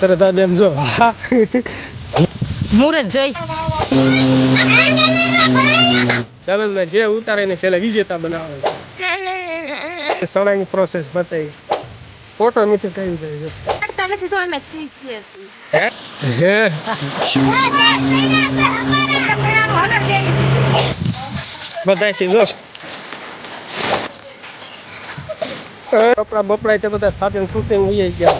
સરતા બેન જો મુરત જોઈ ચાલો ને જે ઉતારીને છેલ્લે વિજેતા બનાવે સણાની પ્રોસેસ બતાવી ફોટો મીઠી કઈ જાય નથી તો અમે ખીચીએ હે બધાથી જો કપડા બપડાય તે બધા સાથે શૂટિંગ લઈ ગયા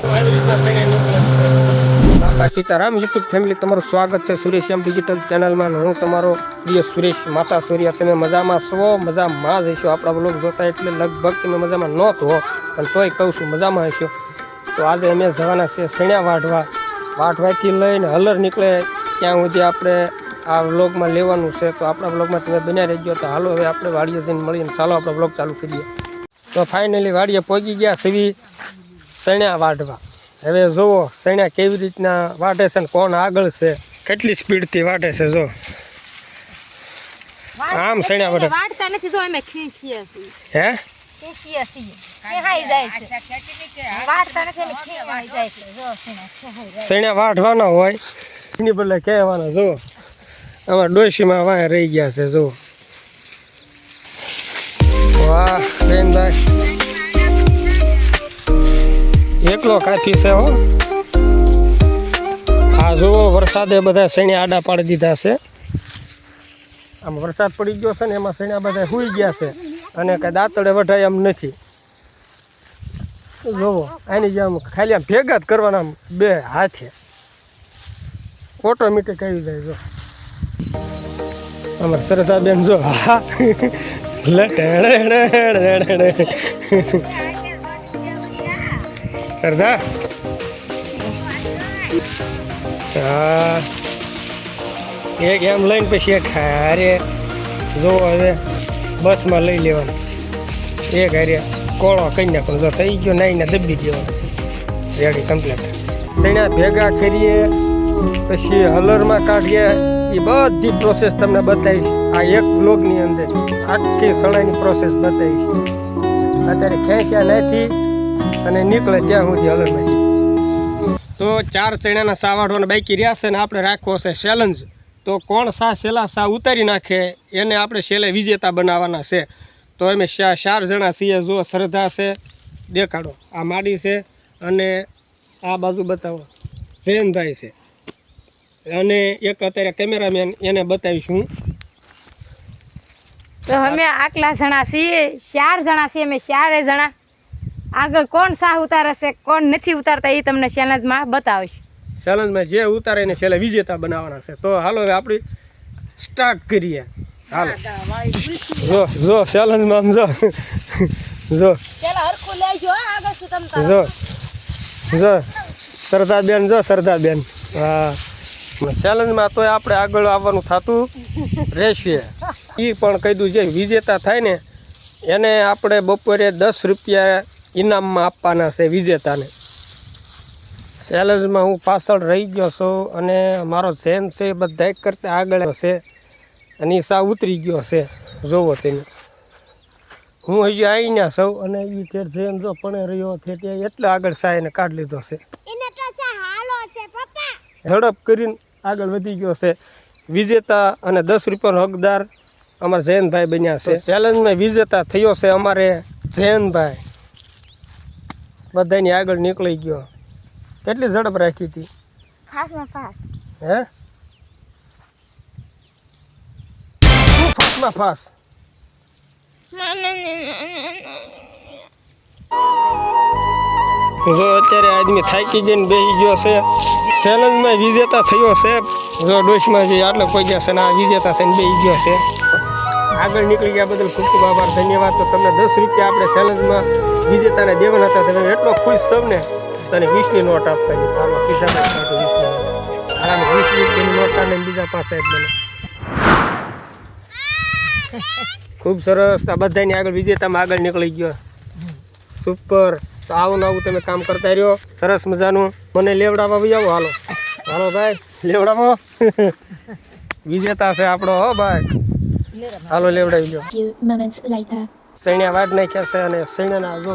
સીતારામ યુટ્યુબ ફેમિલી તમારું સ્વાગત છે સુરેશિયમ ડિજિટલ ચેનલમાં. હું તમારો પ્રિય સુરેશ માતા સૂર્યા. તમે મજામાં છો? મજામાં જ હશો. આપણા બ્લોગ જોતા એટલે લગભગ તમે મજામાં ન તો પણ તોય કહું છું મજામાં હશો. તો આજે અમે જવાના છે સણ્યા વાઢવાથી લઈને હલર નીકળે ત્યાં સુધી આપણે આ વ્લોગમાં લેવાનું છે. તો આપણા વ્લોગમાં તમે બન્યા રહેજો. તો હાલો હવે આપણે વાડીએ જઈને મળીને ચાલો આપણો વ્લોગ ચાલુ કરીએ. તો ફાઇનલી વાડીએ પહોંચી ગયા સવી સણ્યા વાઢવા. હવે જુઓ સણ્યા કેવી રીતના વાઢે છે ને કોણ આગળ છે, કેટલી સ્પીડથી વાઢે છે. જો આમ સણ્યા વાઢે વાઢતા નથી તો અમે ખીચીએ છીએ. હે ખીચીએ છીએ ખેહાઈ જાય છે. વાઢતા નથી અમે ખેહાઈ જાય છે. જો સણ્યા વાઢવાના હોય એની બદલે કહેવાના. જો અમારા ડોશીમાં વાંહે રહી ગયા છે. જો વાહ બેનભાઈ એકલો કાફી છે હો. આ જુઓ વરસાદે બધા સણ્યા આડા પાડી દીધા છે. આમ વરસાદ પડી ગયો છે ને એમાં સણ્યા બધા સૂઈ ગયા છે અને કાંઈ દાંતડે વઢાય એમ નથી. જુઓ આની જેમ ખાલી આમ ભેગા જ કરવાના આમ બે હાથે ઓટોમેટિક આવી જાય. જો અમારા સરદાબેન જો હા સરદાર હા એક એમ લઈને પછી એક હારે જોવો હવે બસમાં લઈ લેવાનું. એક હારે કોળો કરી નાખવાનો. જો થઈ ગયો નાઈને દબી દેવાનો. Ready complete. સણ્યા ભેગા કરીએ પછી હલરમાં કાઢીએ. એ બધી પ્રોસેસ તમને બતાવીશ આ એક બ્લોગની અંદર. આખી સણાની પ્રોસેસ બતાવીશ. અત્યારે ખેંચ્યા નથી અને નીકળે ત્યાં સુધી હલરમાં. તો 4 ચણાના સા વાઢવાના બાકી રહ્યા છે ને આપણે રાખવો છે ચેલેન્જ. તો કોણ છેલ્લા સા ઉતારી નાખે એને આપણે છેલ્લે વિજેતા બનાવવાના છે. તો અમે 4 જણા છીએ. જો શ્રદ્ધા છે, દેખાડો આ માડી છે અને આ બાજુ બતાવો જયંતભાઈ છે અને એક અત્યારે કેમેરામેન એને બતાવીશું. તો અમે આટલા જણા છીએ, 4 જણા છીએ અમે 4 જણા. આગળ કોણ સાહ ઉતારે છે કોણ નથી ઉતારતા એ તમને ચેલેન્જમાં બતાવીશ. ચેલેન્જમાં જે ઉતારે એને છેલ્લે વિજેતા બનાવવાના છે. તો હાલો હવે આપણે સ્ટાર્ટ કરીએ. હાલો જો ચેલેન્જમાં આમ જો સરદારબેન હા ચેલેન્જમાં તો આપણે આગળ આવવાનું થતું રહેશે. એ પણ કહી દઉં જે વિજેતા થાય ને એને આપણે બપોરે 10 રૂપિયા ઇનામમાં આપવાના છે વિજેતાને. ચેલેન્જમાં હું પાછળ રહી ગયો છું અને મારો જેન છે બધા કરતાં આગળ છે અને એ સા ઉતરી ગયો છે. જોવો તેને હું હજી આવીને સૌ અને એ કે જેન જો પણ રહ્યો છે ત્યાં એટલે આગળ સા એને કાઢી લીધો છે. ઝડપ કરીને આગળ વધી ગયો છે વિજેતા અને 10 રૂપિયાનો હકદાર અમારા જયંતભાઈ બન્યા છે. ચેલેન્જમાં વિજેતા થયો છે અમારે જયંતભાઈ. બધાની આગળ નીકળી ગયો. કેટલી ઝડપ રાખી હતી? હે ફાસ્ટમાં ફાસ્ટ. જો અત્યારે આદમી થાકી જઈને બેસી ગયો છે. ચેલેન્જમાં વિજેતા થયો છે. જો ડોશમાં જે આટલો કોઈ ગયા છે ને આ વિજેતા થઈને બેસી ગયો છે. આગળ નીકળી ગયા બદલ ખૂબ ખૂબ આભાર, ધન્યવાદ. તો તમને 10 રૂપિયા આપણે ચેલેન્જમાં વિજેતાને દેવાના હતા. તમે એટલો ખુશ સૌ ને તને 20ની નોટ આપવાની. આમાં ખિસ્સામાં 20 રૂપિયાની નોટ કાઢીને બીજા પાસે જ મને ખૂબ સરસ. આ બધાની આગળ વિજેતામાં આગળ નીકળી ગયો. સુપર. તો આવું ને આવું તમે કામ કરતા રહ્યો સરસ મજાનું. મને લેવડાવવા બી આવો. હાલો હાલો ભાઈ લેવડાવો. વિજેતા છે આપણો હો ભાઈ. હાલો લેવડાવી લો. સૈણ્યા વાઢ નાખ્યા છે અને સૈણાના જો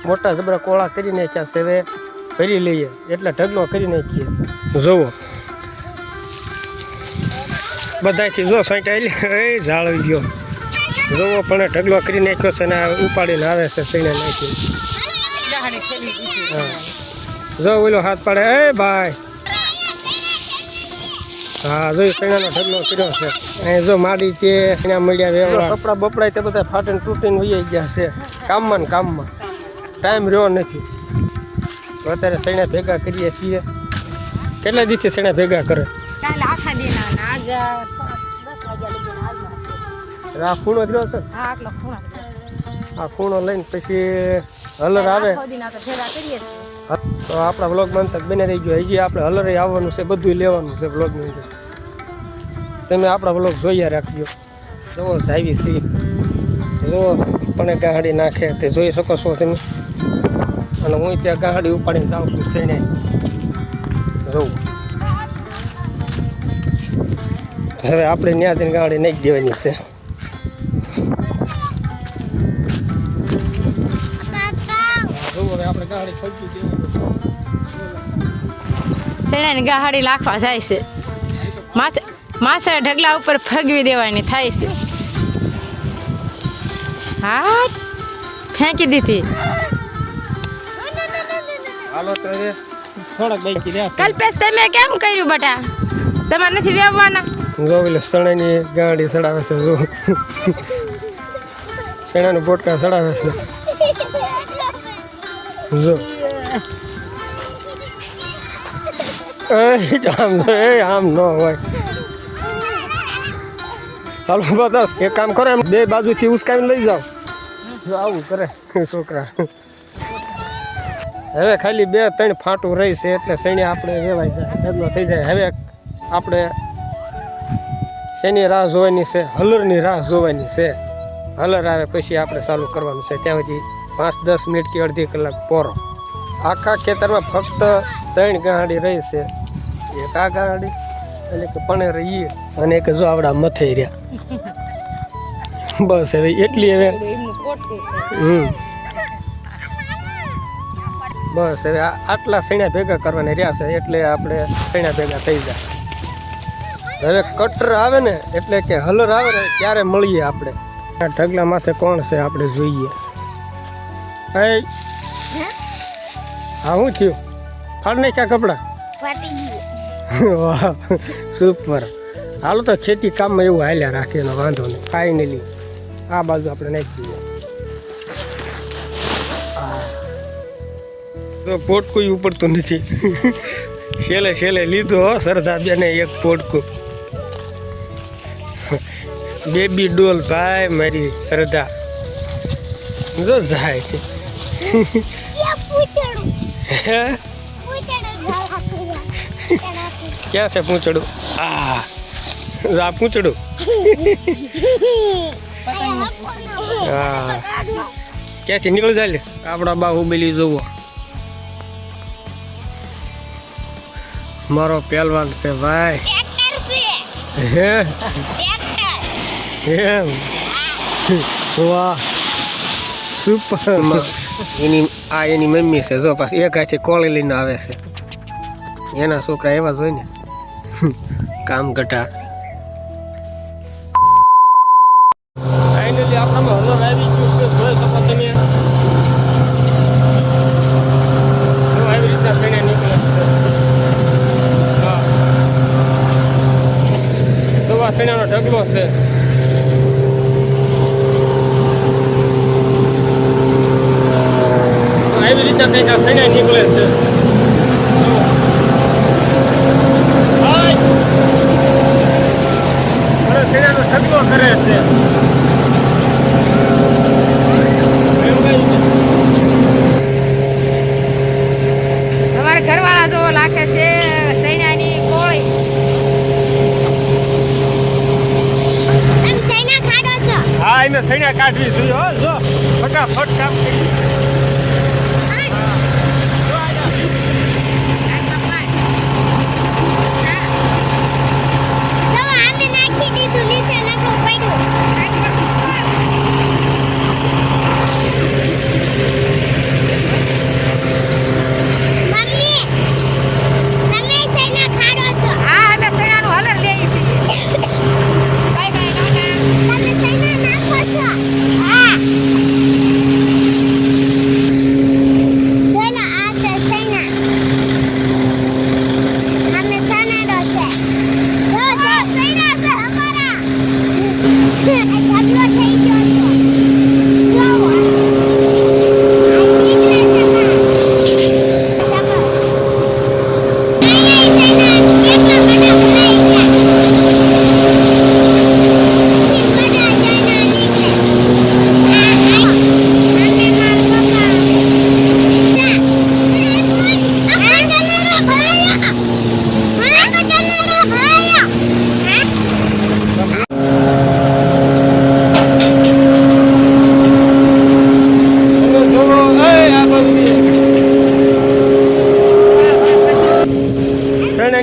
મોટા જબરા કોળા કરી નાખ્યા છે. હવે ભરી લઈએ એટલે ઢગલો કરી નાખીએ. જોવો બધાથી જો સાંટાઈ એ જાળવી ગયો. જોવો પણ ઢગલો કરી નાખ્યો છે ને ઉપાડીને આવે છે સૈણે નાખી. હા જો ઓલો હાથ પાડે એ ભાઈ. હા જો સૈણાનો ઢગલો કર્યો છે. અહીં જો માડી તે ત્યાં મળ્યા વેવડા કપડા બપડાય તે બધા ફાટીને તૂટીને વહી ગયા છે. કામમાં ને કામમાં ટાઈમ રહ્યો નથી. તો અત્યારે સૈણા ભેગા કરીએ છીએ. કેટલા દિવસથી સૈણા ભેગા કરે? આ ખૂણો જ રહ્યો છે. આ ખૂણો લઈને પછી હલર આવે તો આપણા વ્લોગમાં તક બને રહી ગયો. હજી આપણે હલરે આવવાનું છે, બધું લેવાનું છે વ્લોગની અંદર. તમે આપણા વ્લોગ જોઈએ રાખજો. જુઓ જાવી સી જુઓ પણ ગાડી નાખે તે જોઈ શકો છો તમે. અને હું ત્યાં ગાડી ઉપાડીને જાઉં છું સૈણે. જોઉં હવે આપણે ત્યાં જઈને ગાડી નાખી દેવાની છે. શેણાની ગાહાડી લાખવા જાય છે. માથે ઢગલા ઉપર ફગવી દેવાની થાય છે. હા ફેંકી દીધી. હાલો તો હવે થોડાક બાકી રહ્યા છે. કલ્પેશ તમે કેમ કર્યું બટા? તમારે નથી વેવવાના? જો એટલે સણાની ગાડી ચડાવે છે. જો સણાનું બોટકા ચડાવે છે. જો આમ ન હોય. હાલો બસ એક કામ કરો એમ બે બાજુથી ઉસકાવીને લઈ જાઓ. જો આવું કરે છોકરા. હવે ખાલી 2-3 ફાંટું રહી છે એટલે સૈન્ય આપણે વેવાઈ જાય ઢગલો થઈ જાય. હવે આપણે શેની રાહ જોવાની છે? હલરની રાહ જોવાની છે. હલર આવે પછી આપણે ચાલુ કરવાનું છે. ત્યાં સુધી 5-10 મિનિટ કે અડધી કલાક પોરો. આખા ખેતરમાં ફક્ત 3 ગાડી રહી છે. એક આ ગાડી અને એક પણે રહી અને એક જો આવડા મથે રહ્યા. બસ હવે એટલી હવે બસ હવે આટલા સૈણા ભેગા કરવાના રહ્યા છે એટલે આપણે સૈણા ભેગા થઈ જાય. હવે કટર આવે ને એટલે કે હલર આવે ને ત્યારે મળીએ આપણે. આ ઢગલા માથે કોણ છે આપણે જોઈએ. હા શું થયું? ફાડ નાખ્યા કપડા? વાહ સુપર. હાલો તો ખેતી કામમાં એવું હાલ્યા રાખે એનો વાંધો નહીં. ફાઇનલી આ બાજુ આપણે નાખી દઈએ. તો પોટકું ઉપડતું નથી. છેલ્લે લીધો સરદાર બેને એક પોટકું. બેબી ડોલ ભાઈ મારી શ્રદ્ધા જો જાય. ક્યાં છે પૂંછડું? આ પૂંછડું. હા ક્યાંથી નીકળી જાય? આપણા બાહુબલી જોવો. મારો પહેલવાન છે ભાઈ. હે એમ વાહ સુપર. એની મમ્મી છે જો પાછી એક હાથે કોળી લઈને આવે છે. એના છોકરા એવા જ હોય ને કામ ઘટા. ફાઇનલી આપણામાં હલર આવી ગયું છે. જોઈ શકો તમે આવી રીતના સૈણા નીકળે છે. હા તો આ સૈણાનો ઢગલો છે. આવી રીતના કંઈક આ સૈણા નીકળે છે. સૈણાનો ઢગલો કરે છે. તમારા ઘરવાળા જેવો લાગે છે સૈણાની કોળી. હા એને સૈણા કાઢવી જોઈએ. હો જો ફટાફટ કામ કરી.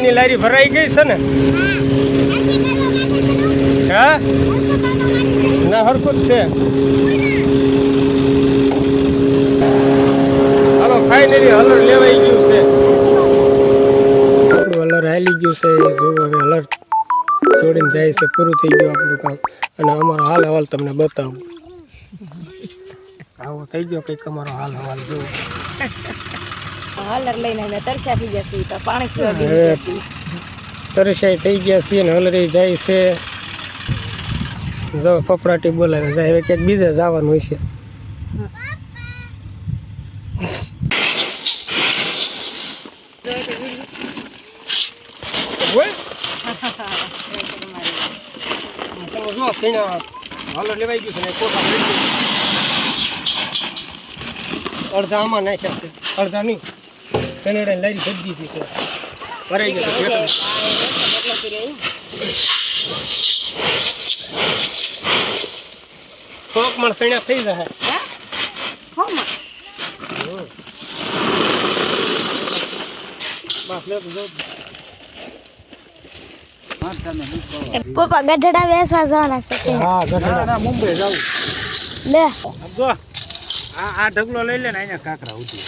પાણીની લારી ભરાઈ ગઈ છે ને હા ના હરખું જ છે હાલો ફાઇનલી હલર લેવાઈ ગયું છે આપણું હલર હાલી ગયું છે જો હવે હલર છોડીને જાય છે પૂરું થઈ ગયું આપણું કામ અને અમારો હાલ હવાલ તમને બતાવું આવો થઈ ગયો કંઈક અમારો હાલ હવાલ જોવો હલર લઈને અમે તરસ્યા થઈ ગયા છીએ તો પાણી પીવા બી ગયા છીએ. તરસાઈ થઈ ગયા છીએ ને હલરી જાય છે જો ફફડાટી બોલાવે જાય હવે ક્યાંક બીજે જવાનું હોય છે હલર લેવાઈ ગયું છે ને કોઠા અડધા આમાં નાખ્યા છે અડધા નહીં શનિવારે લારી ભરી દીધી છે ભરાઈ ગયો થોડોક પણ સણ્યા થઈ જાય બસ લે તો પપ્પા ગઢડા વેસવા જવાના છે હા ગઢડા મુંબઈ જાવ લે જો આ ઢગલો લઈ લે ને અહીંયા કાકરા ઉઠી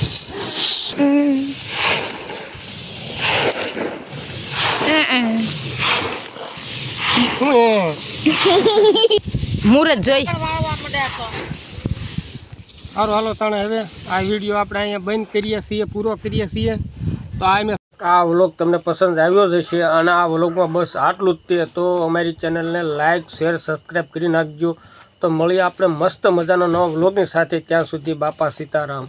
મુહૂર્ત જોઈ સારું હાલો તાણે હવે આ વિડીયો આપણે અહીંયા બંધ કરીએ છીએ પૂરો કરીએ છીએ તો આ વ્લોગ તમને પસંદ આવ્યો જ હશે અને આ વ્લોગમાં બસ આટલું જ તે તો અમારી ચેનલને લાઇક શેર સબસ્ક્રાઈબ કરી નાખજો તો મળીએ આપણે મસ્ત મજાનો નવા વ્લોગની સાથે ત્યાં સુધી બાપા સીતારામ.